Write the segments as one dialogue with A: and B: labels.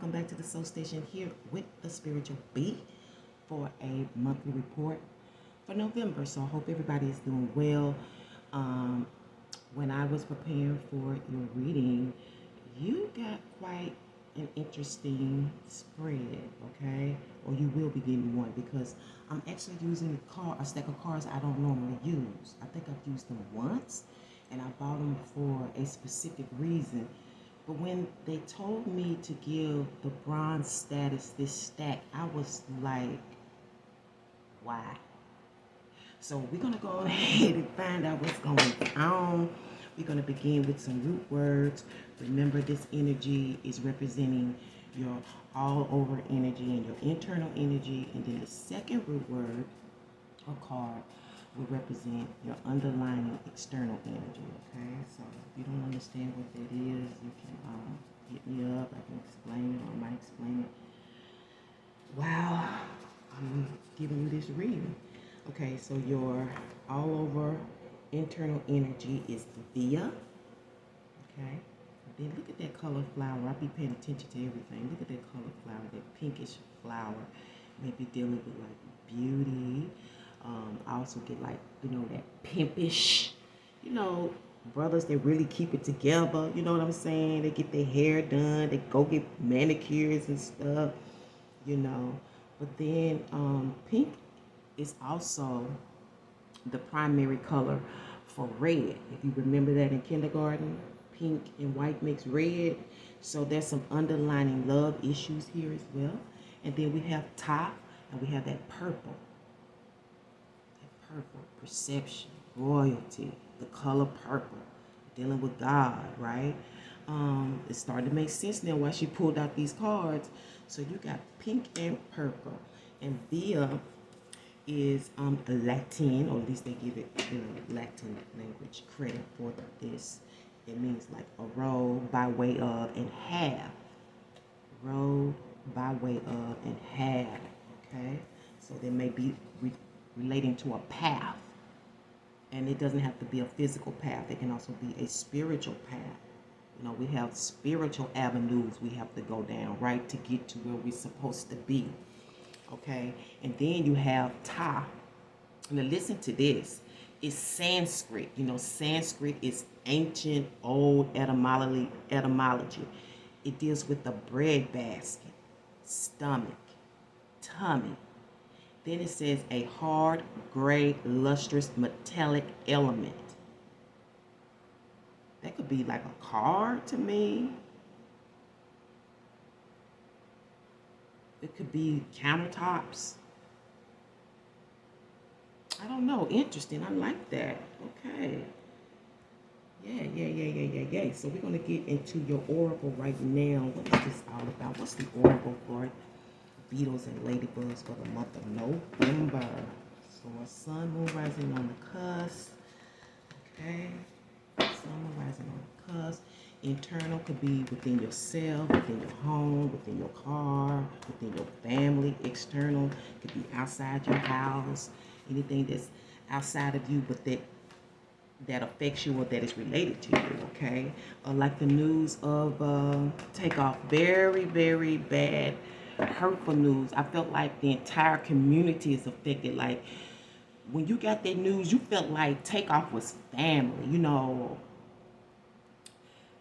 A: welcome back to the Soul Station here with the Spiritual B for a monthly report for November. So I hope everybody is doing well. When I was preparing for your reading, you got quite an interesting spread, okay? Or you will be getting one because I'm actually using a stack of cards I don't normally use. I think I've used them once and I bought them for a specific reason. But when they told me to give the bronze status this stack, I was like, why? So we're going to go ahead and find out what's going on. We're going to begin with some root words. Remember, this energy is representing your all over energy and your internal energy. And then the second root word or card will represent your underlying external energy, okay? So if you don't understand what that is, you can hit me up. I can explain it, or I might explain it while I'm giving you this reading. Okay, so your all over internal energy is via, okay? Then look at that color flower. I'll be paying attention to everything. Look at that color flower, that pinkish flower. Maybe dealing with like beauty. I also get like, that pimpish, brothers that really keep it together. You know what I'm saying? They get their hair done. They go get manicures and stuff, But then pink is also the primary color for red. If you remember that in kindergarten, pink and white makes red. So there's some underlying love issues here as well. And then we have top and we have that purple. Purple, perception, royalty, the color purple, dealing with God, right? It's starting to make sense now why she pulled out these cards. So you got pink and purple. And via is Latin, or at least they give it, Latin language credit for this. It means like a road by way of and half. Road by way of and half, okay? So there may be relating to a path, and it doesn't have to be a physical path. It can also be a spiritual path. We have spiritual avenues we have to go down, right, to get to where we're supposed to be, okay? And then you have ta. Now listen to this. It's Sanskrit. Sanskrit is ancient old etymology. It deals with the bread basket, stomach, tummy. Then it says a hard, gray, lustrous, metallic element. That could be like a car to me. It could be countertops. I don't know. Interesting. I like that. Okay. Yeah. So we're going to get into your oracle right now. What is this all about? What's the oracle for it? Beetles and ladybugs for the month of November. So a sun, moon rising on the cusp. Okay. Sun, moon rising on the cusp. Internal could be within yourself, within your home, within your car, within your family. External could be outside your house. Anything that's outside of you, but that affects you or that is related to you, okay? Like the news of Takeoff. Very, very bad, hurtful news. I felt like the entire community is affected. Like when you got that news, you felt like Takeoff was family.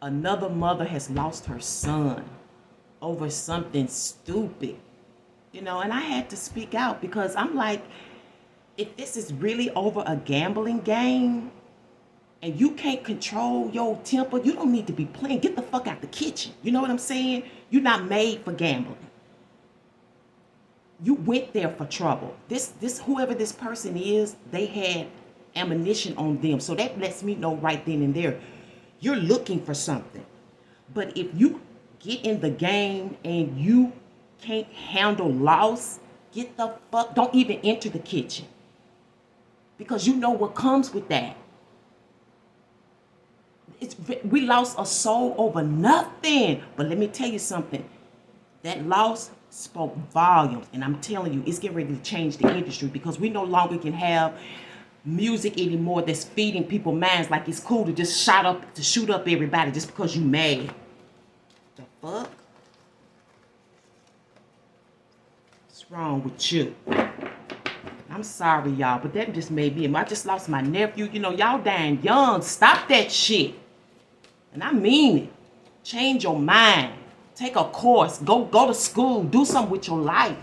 A: Another mother has lost her son over something stupid, and I had to speak out because I'm like, if this is really over a gambling game and you can't control your temper, you don't need to be playing. Get the fuck out the kitchen. You know what I'm saying? You're not made for gambling. You went there for trouble. This whoever this person is, they had ammunition on them. So that lets me know right then and there, you're looking for something. But if you get in the game and you can't handle loss, get the fuck, don't even enter the kitchen. Because you know what comes with that. We lost a soul over nothing. But let me tell you something. That loss spoke volumes. And I'm telling you, it's getting ready to change the industry because we no longer can have music anymore that's feeding people's minds like it's cool to just shoot up everybody just because you mad. The fuck? What's wrong with you? I'm sorry, y'all, but that just made me. I just lost my nephew. You know, y'all dying young. Stop that shit. And I mean it. Change your mind. Take a course. Go to school. Do something with your life.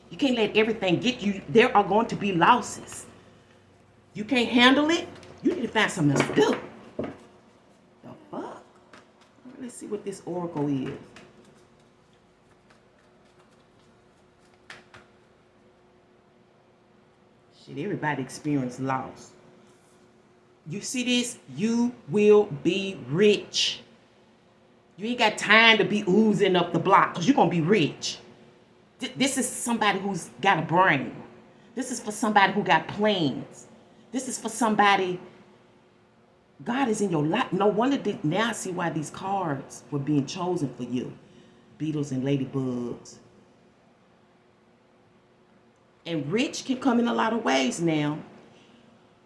A: You can't let everything get you. There are going to be losses. You can't handle it. You need to find something else to do. The fuck? Let's see what this oracle is. Shit, everybody experience loss. You see this? You will be rich. You ain't got time to be oozing up the block because you're going to be rich. This is somebody who's got a brain. This is for somebody who got plans. This is for somebody. God is in your life. No wonder now I see why these cards were being chosen for you. Beetles and ladybugs. And rich can come in a lot of ways now.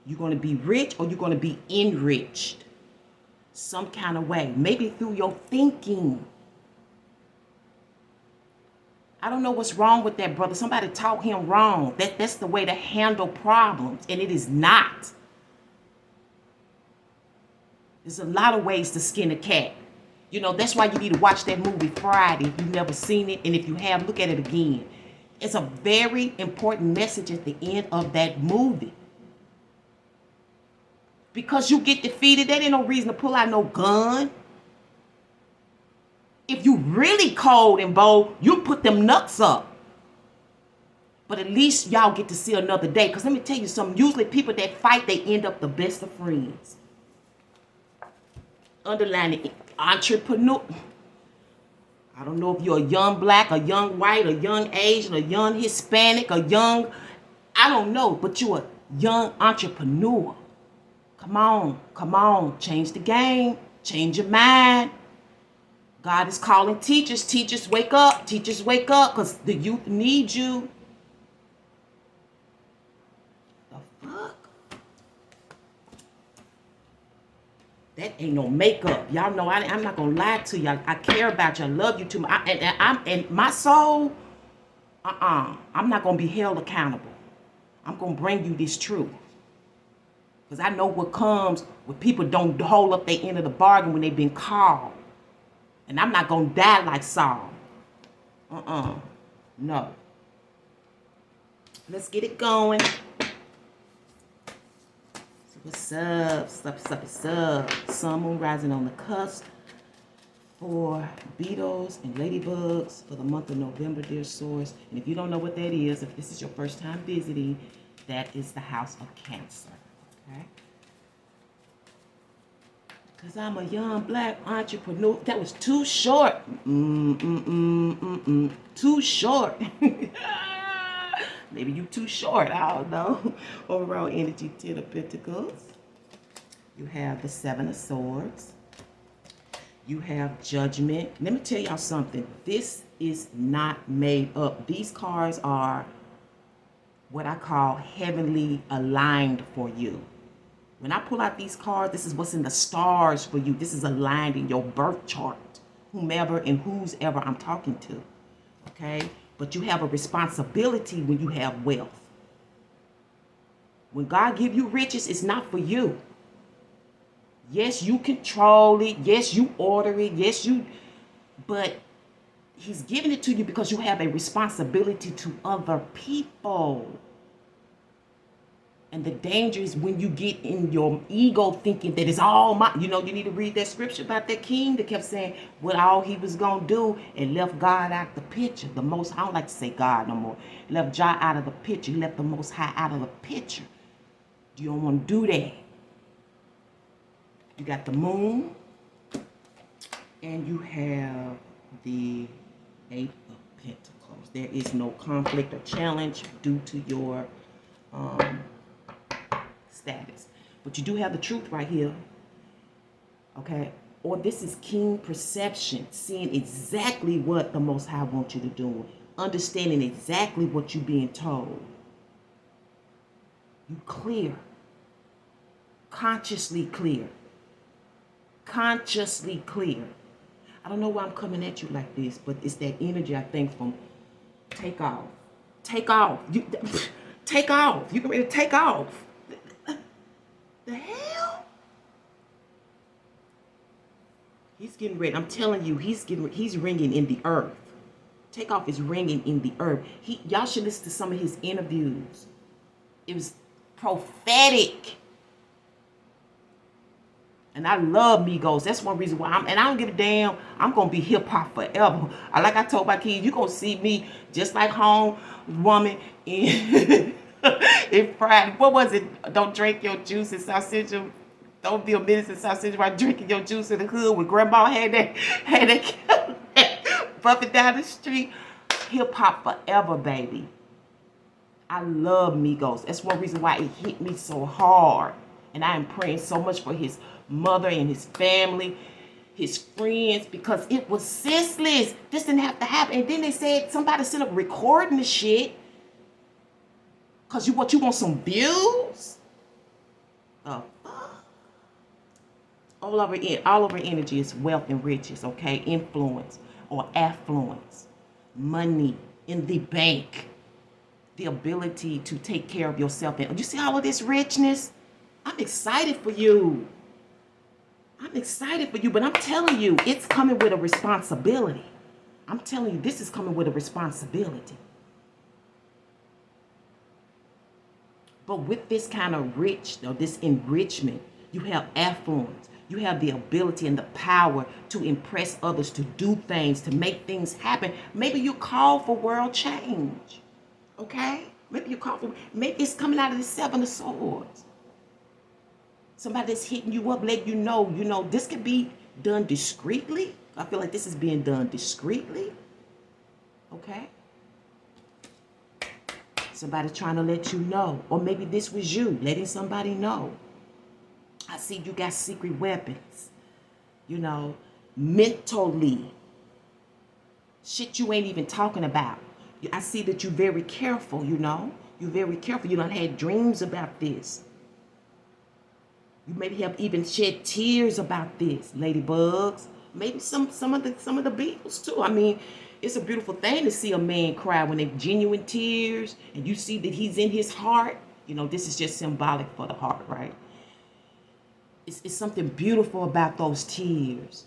A: You're going to be rich or you're going to be enriched. Some kind of way. Maybe through your thinking. I don't know what's wrong with that, brother. Somebody taught him wrong. That's the way to handle problems. And it is not. There's a lot of ways to skin a cat. You know, that's why you need to watch that movie Friday if you've never seen it. And if you have, look at it again. It's a very important message at the end of that movie. Because you get defeated, that ain't no reason to pull out no gun. If you really cold and bold, you put them nuts up. But at least y'all get to see another day. Because let me tell you something. Usually people that fight, they end up the best of friends. Underlining entrepreneur. I don't know if you're a young black, a young white, a young Asian, a young Hispanic, a young, I don't know, but you're a young entrepreneur. Come on, change the game, change your mind. God is calling teachers. Teachers, wake up, because the youth need you. The fuck? That ain't no makeup. Y'all know I'm not gonna lie to y'all. I care about you. I love you too much. And my soul, I'm not gonna be held accountable. I'm gonna bring you this truth. Because I know what comes when people don't hold up their end of the bargain when they've been called. And I'm not going to die like Saul. No. Let's get it going. So what's up? Sun, moon, rising on the cusp for beetles and ladybugs for the month of November, dear source. And if you don't know what that is, if this is your first time visiting, that is the house of Cancer. Okay? Because I'm a young black entrepreneur. That was too short. Too short. Maybe you too short. I don't know. Overall energy, 10 of Pentacles. You have the 7 of Swords. You have Judgment. Let me tell y'all something. This is not made up. These cards are what I call heavenly aligned for you. When I pull out these cards, this is what's in the stars for you. This is aligned in your birth chart, whomever and who's ever I'm talking to, okay? But you have a responsibility when you have wealth. When God give you riches, it's not for you. Yes, you control it. Yes, you order it. Yes, but he's giving it to you because you have a responsibility to other people. And the danger is when you get in your ego thinking that it's all mine. You know, you need to read that scripture about that king that kept saying what all he was going to do and left God out the picture. I don't like to say God no more. Left Jah out of the picture. He left the Most High out of the picture. You don't want to do that. You got the moon. And you have the 8 of Pentacles. There is no conflict or challenge due to your status. But you do have the truth right here. Okay? Or this is keen perception. Seeing exactly what the Most High wants you to do. Understanding exactly what you're being told. You clear. Consciously clear. Consciously clear. I don't know why I'm coming at you like this, but it's that energy, I think, from take off. Take off. You take off. You can ready to take off. The hell? He's getting ready. I'm telling you, he's ringing in the earth. Takeoff is ringing in the earth. Y'all should listen to some of his interviews. It was prophetic. And I love Migos. That's one reason why and I don't give a damn. I'm gonna be hip hop forever. Like I told my kids, you gonna see me just like Home Woman in in Friday. What was it? Don't drink your juice in South Central. Don't be a menace in South Central while drinking your juice in the hood when Grandma had that bumping down the street. Hip hop forever, baby. I love Migos. That's one reason why it hit me so hard. And I am praying so much for his mother and his family, his friends, because it was senseless. This didn't have to happen. And then they said somebody set up recording the shit. Because you want some views? All over energy is wealth and riches, okay? Influence or affluence. Money in the bank. The ability to take care of yourself. And you see all of this richness? I'm excited for you. I'm excited for you, but I'm telling you, it's coming with a responsibility. I'm telling you, this is coming with a responsibility. But with this kind of this enrichment, you have affluence. You have the ability and the power to impress others, to do things, to make things happen. Maybe you call for world change. Okay? Maybe it's coming out of the Seven of Swords. Somebody that's hitting you up, letting you know, this can be done discreetly. I feel like this is being done discreetly. Okay? Somebody trying to let you know. Or maybe this was you letting somebody know. I see you got secret weapons. Mentally. Shit you ain't even talking about. I see that you're very careful, You're very careful. You done had dreams about this. You maybe have even shed tears about this, ladybugs. Maybe some of the Beatles too. I mean, it's a beautiful thing to see a man cry when they're genuine tears, and you see that he's in his heart. This is just symbolic for the heart, right? It's something beautiful about those tears.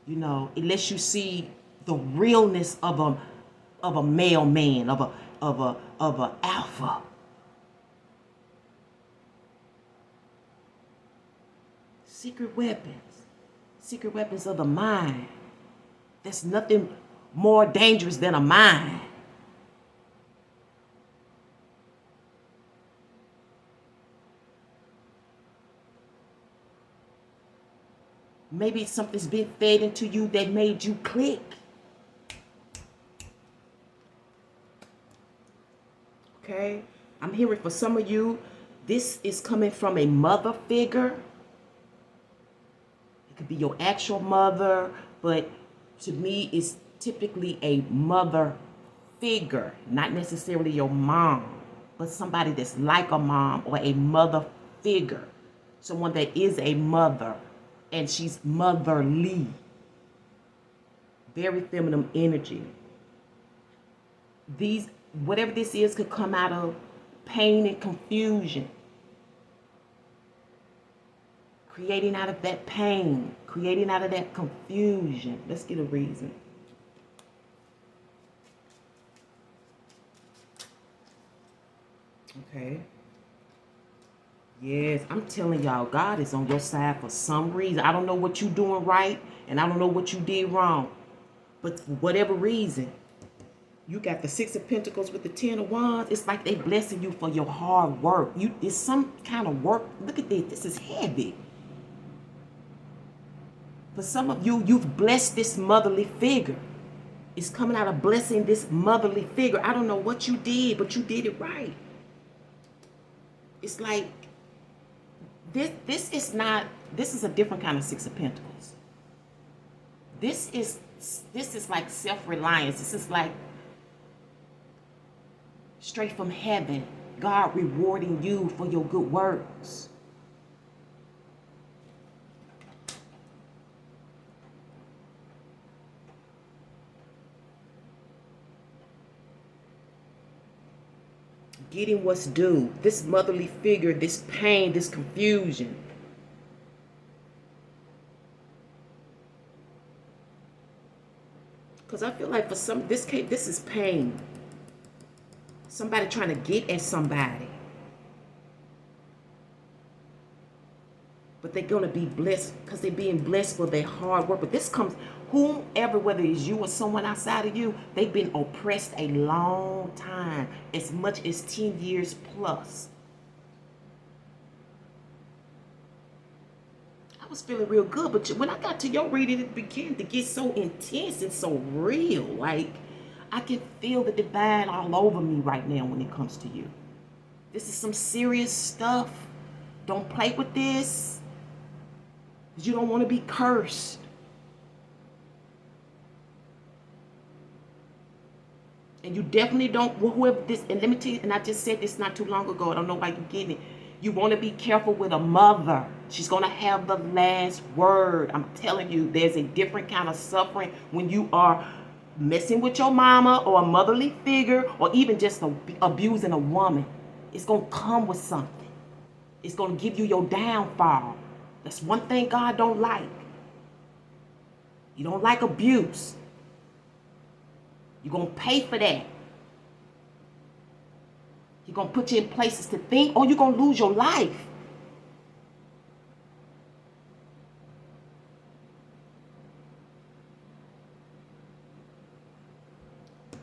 A: It lets you see the realness of a male man, of a alpha. Secret weapons of the mind. There's nothing more dangerous than a mind. Maybe something's been fed into you that made you click. Okay? I'm hearing for some of you, this is coming from a mother figure. It could be your actual mother, but to me, it's typically a mother figure, not necessarily your mom, but somebody that's like a mom or a mother figure. Someone that is a mother, and she's motherly. Very feminine energy. Whatever this is could come out of pain and confusion. Creating out of that pain, creating out of that confusion. Let's get a reason. Okay. Yes, I'm telling y'all, God is on your side for some reason. I don't know what you're doing right, and I don't know what you did wrong. But for whatever reason, you got the Six of Pentacles with the Ten of Wands. It's like they blessing you for your hard work. It's some kind of work. Look at this. This is heavy. For some of you, you've blessed this motherly figure. It's coming out of blessing this motherly figure. I don't know what you did, but you did it right. It's like this is a different kind of Six of Pentacles. This is like self-reliance. This is like straight from heaven. God rewarding you for your good works. getting what's due. This motherly figure, this pain, this confusion. Because I feel like for some, this case, this is pain. Somebody trying to get at somebody. But they're going to be blessed because they're being blessed for their hard work. But this comes, whomever, whether it's you or someone outside of you, they've been oppressed a long time, as much as 10 years plus. I was feeling real good, but when I got to your reading, it began to get so intense and so real. Like, I can feel the divine all over me right now when it comes to you. This is some serious stuff. Don't play with this. You don't want to be cursed. And you definitely don't, whoever this, and let me tell you, and I just said this not too long ago, I don't know why you're getting it. You want to be careful with a mother. She's going to have the last word. I'm telling you, there's a different kind of suffering when you are messing with your mama or a motherly figure, or even just abusing a woman. It's going to come with something. It's going to give you your downfall. That's one thing God don't like. You don't like abuse. You're going to pay for that. You're going to put you in places to think, or you're going to lose your life.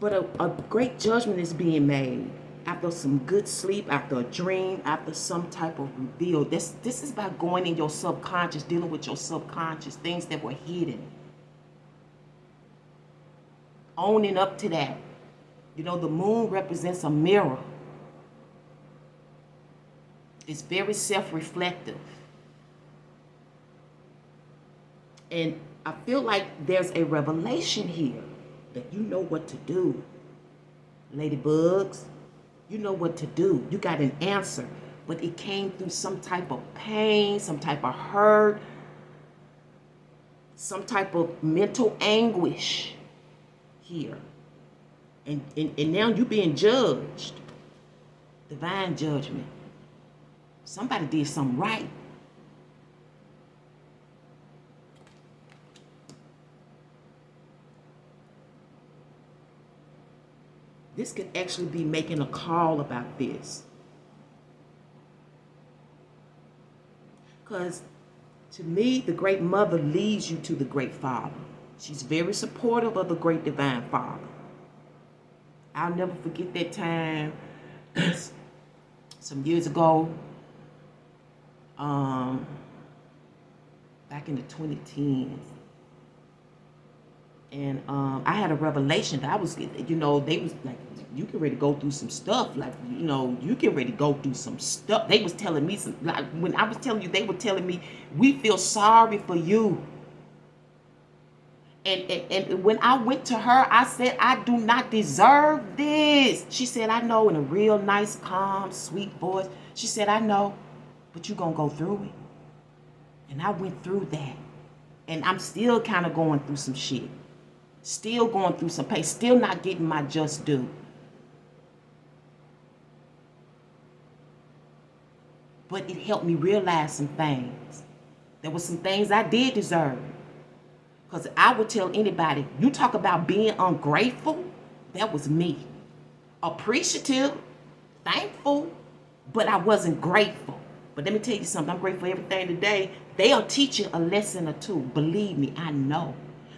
A: But a great judgment is being made after some good sleep, after a dream, after some type of reveal. This is about going in your subconscious, dealing with your subconscious, things that were hidden. Owning up to that. You know, the moon represents a mirror. It's very self-reflective. And I feel like there's a revelation here that you know what to do. Ladybugs, you know what to do. You got an answer. But it came through some type of pain, some type of hurt, some type of mental anguish here. And now you're being judged. Divine judgment. Somebody did something right. This could actually be making a call about this. Because to me, the great mother leads you to the great father. She's very supportive of the great divine father. I'll never forget that time some years ago, back in the 2010s. And I had a revelation that I was, you know, they was like, you get ready to go through some stuff. Like, you know, you get ready to go through some stuff. They was telling me some, like when I was telling you, they were telling me, we feel sorry for you. And when I went to her, I said, I do not deserve this. She said, I know, in a real nice, calm, sweet voice. She said, I know, but you're going to go through it. And I went through that. And I'm still kind of going through some shit. Still going through some pain. Still not getting my just due. But it helped me realize some things. There were some things I did deserve. Because I would tell anybody, you talk about being ungrateful, that was me. Appreciative, thankful, but I wasn't grateful. But let me tell you something, I'm grateful for everything today. They'll teach you a lesson or two. Believe me, I know.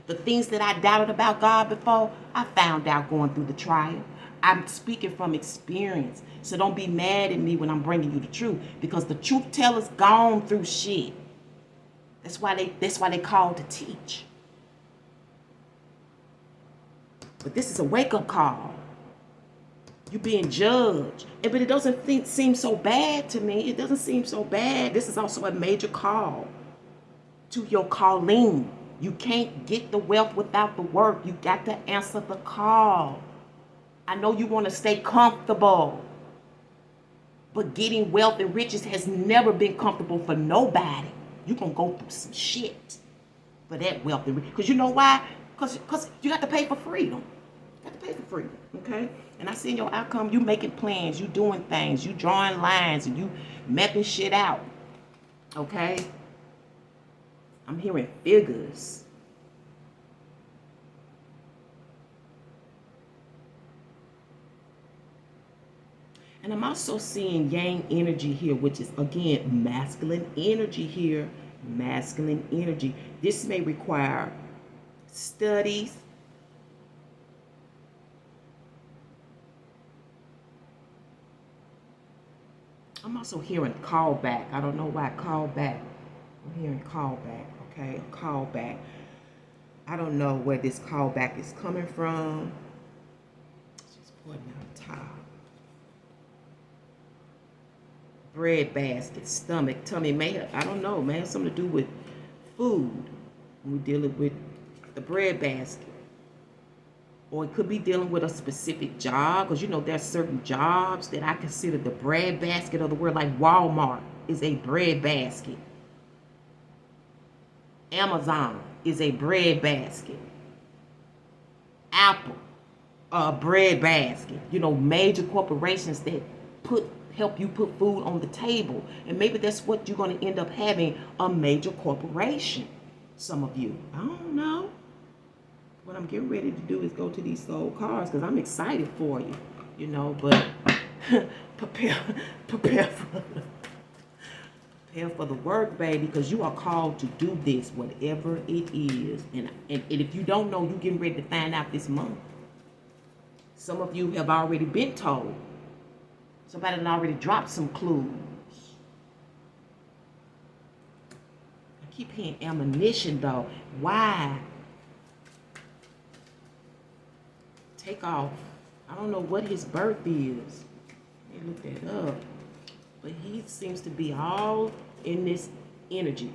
A: The things that I doubted about God before, I found out going through the trial. I'm speaking from experience. So don't be mad at me when I'm bringing you the truth. Because the truth teller's gone through shit. That's why they called to teach. But this is a wake-up call. You're being judged. But it doesn't seem so bad to me. It doesn't seem so bad. This is also a major call to your calling. You can't get the wealth without the work. You got to answer the call. I know you want to stay comfortable. But getting wealth and riches has never been comfortable for nobody. You're going to go through some shit for that wealth and riches. Because you know why? Because you got to pay for freedom. Got to pay for free, okay? And I see your outcome. You making plans. You doing things. You drawing lines, and you mapping shit out, okay? I'm hearing figures. And I'm also seeing yang energy here, which is, again, masculine energy here. Masculine energy. This may require studies. I'm also hearing callback. I don't know why callback. I'm hearing callback, okay? Callback. I don't know where this callback is coming from. She's putting out top. Bread basket, stomach, tummy, may have, I don't know, may have something to do with food when we're dealing with the bread basket. Or it could be dealing with a specific job, because you know there's certain jobs that I consider the bread basket of the world, like Walmart is a bread basket. Amazon is a bread basket. Apple, a bread basket. You know, major corporations that help you put food on the table. And maybe that's what you're going to end up having, a major corporation. Some of you. I don't know. What I'm getting ready to do is go to these soul cards because I'm excited for you. You know, but prepare for the work, baby, because you are called to do this, whatever it is. And if you don't know, you're getting ready to find out this month. Some of you have already been told. Somebody done already dropped some clues. I keep hearing ammunition, though. Why? Take off. I don't know what his birth is. Let me look that up. But he seems to be all in this energy.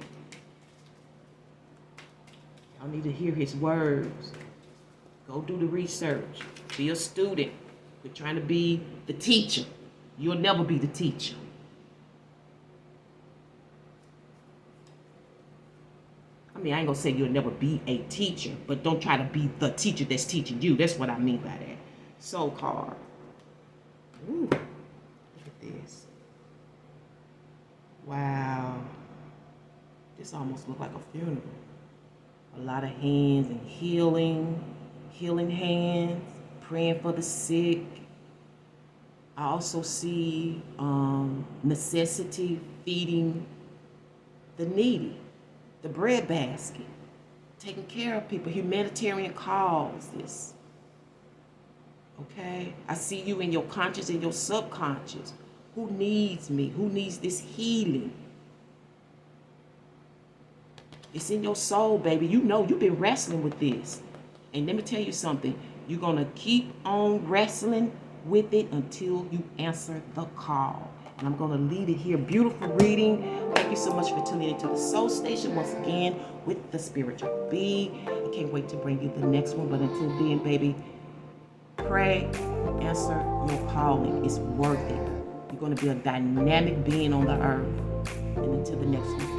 A: Y'all need to hear his words. Go do the research. Be a student. We're trying to be the teacher. You'll never be the teacher. I mean, I ain't gonna say you'll never be a teacher, but don't try to be the teacher that's teaching you. That's what I mean by that. Soul card. Ooh, look at this. Wow. This almost looks like a funeral. A lot of hands and healing hands, praying for the sick. I also see necessity, feeding the needy, the bread basket, taking care of people, humanitarian causes. Okay? I see you in your conscious and your subconscious. Who needs me? Who needs this healing? It's in your soul, baby. You know you've been wrestling with this. And let me tell you something. You're going to keep on wrestling with it until you answer the call. And I'm going to leave it here. Beautiful reading. Thank you so much for tuning into the Soul Station once again with the Spiritual Bee. I can't wait to bring you the next one. But until then, baby, pray, answer your calling. It's worth it. You're going to be a dynamic being on the earth. And until the next one.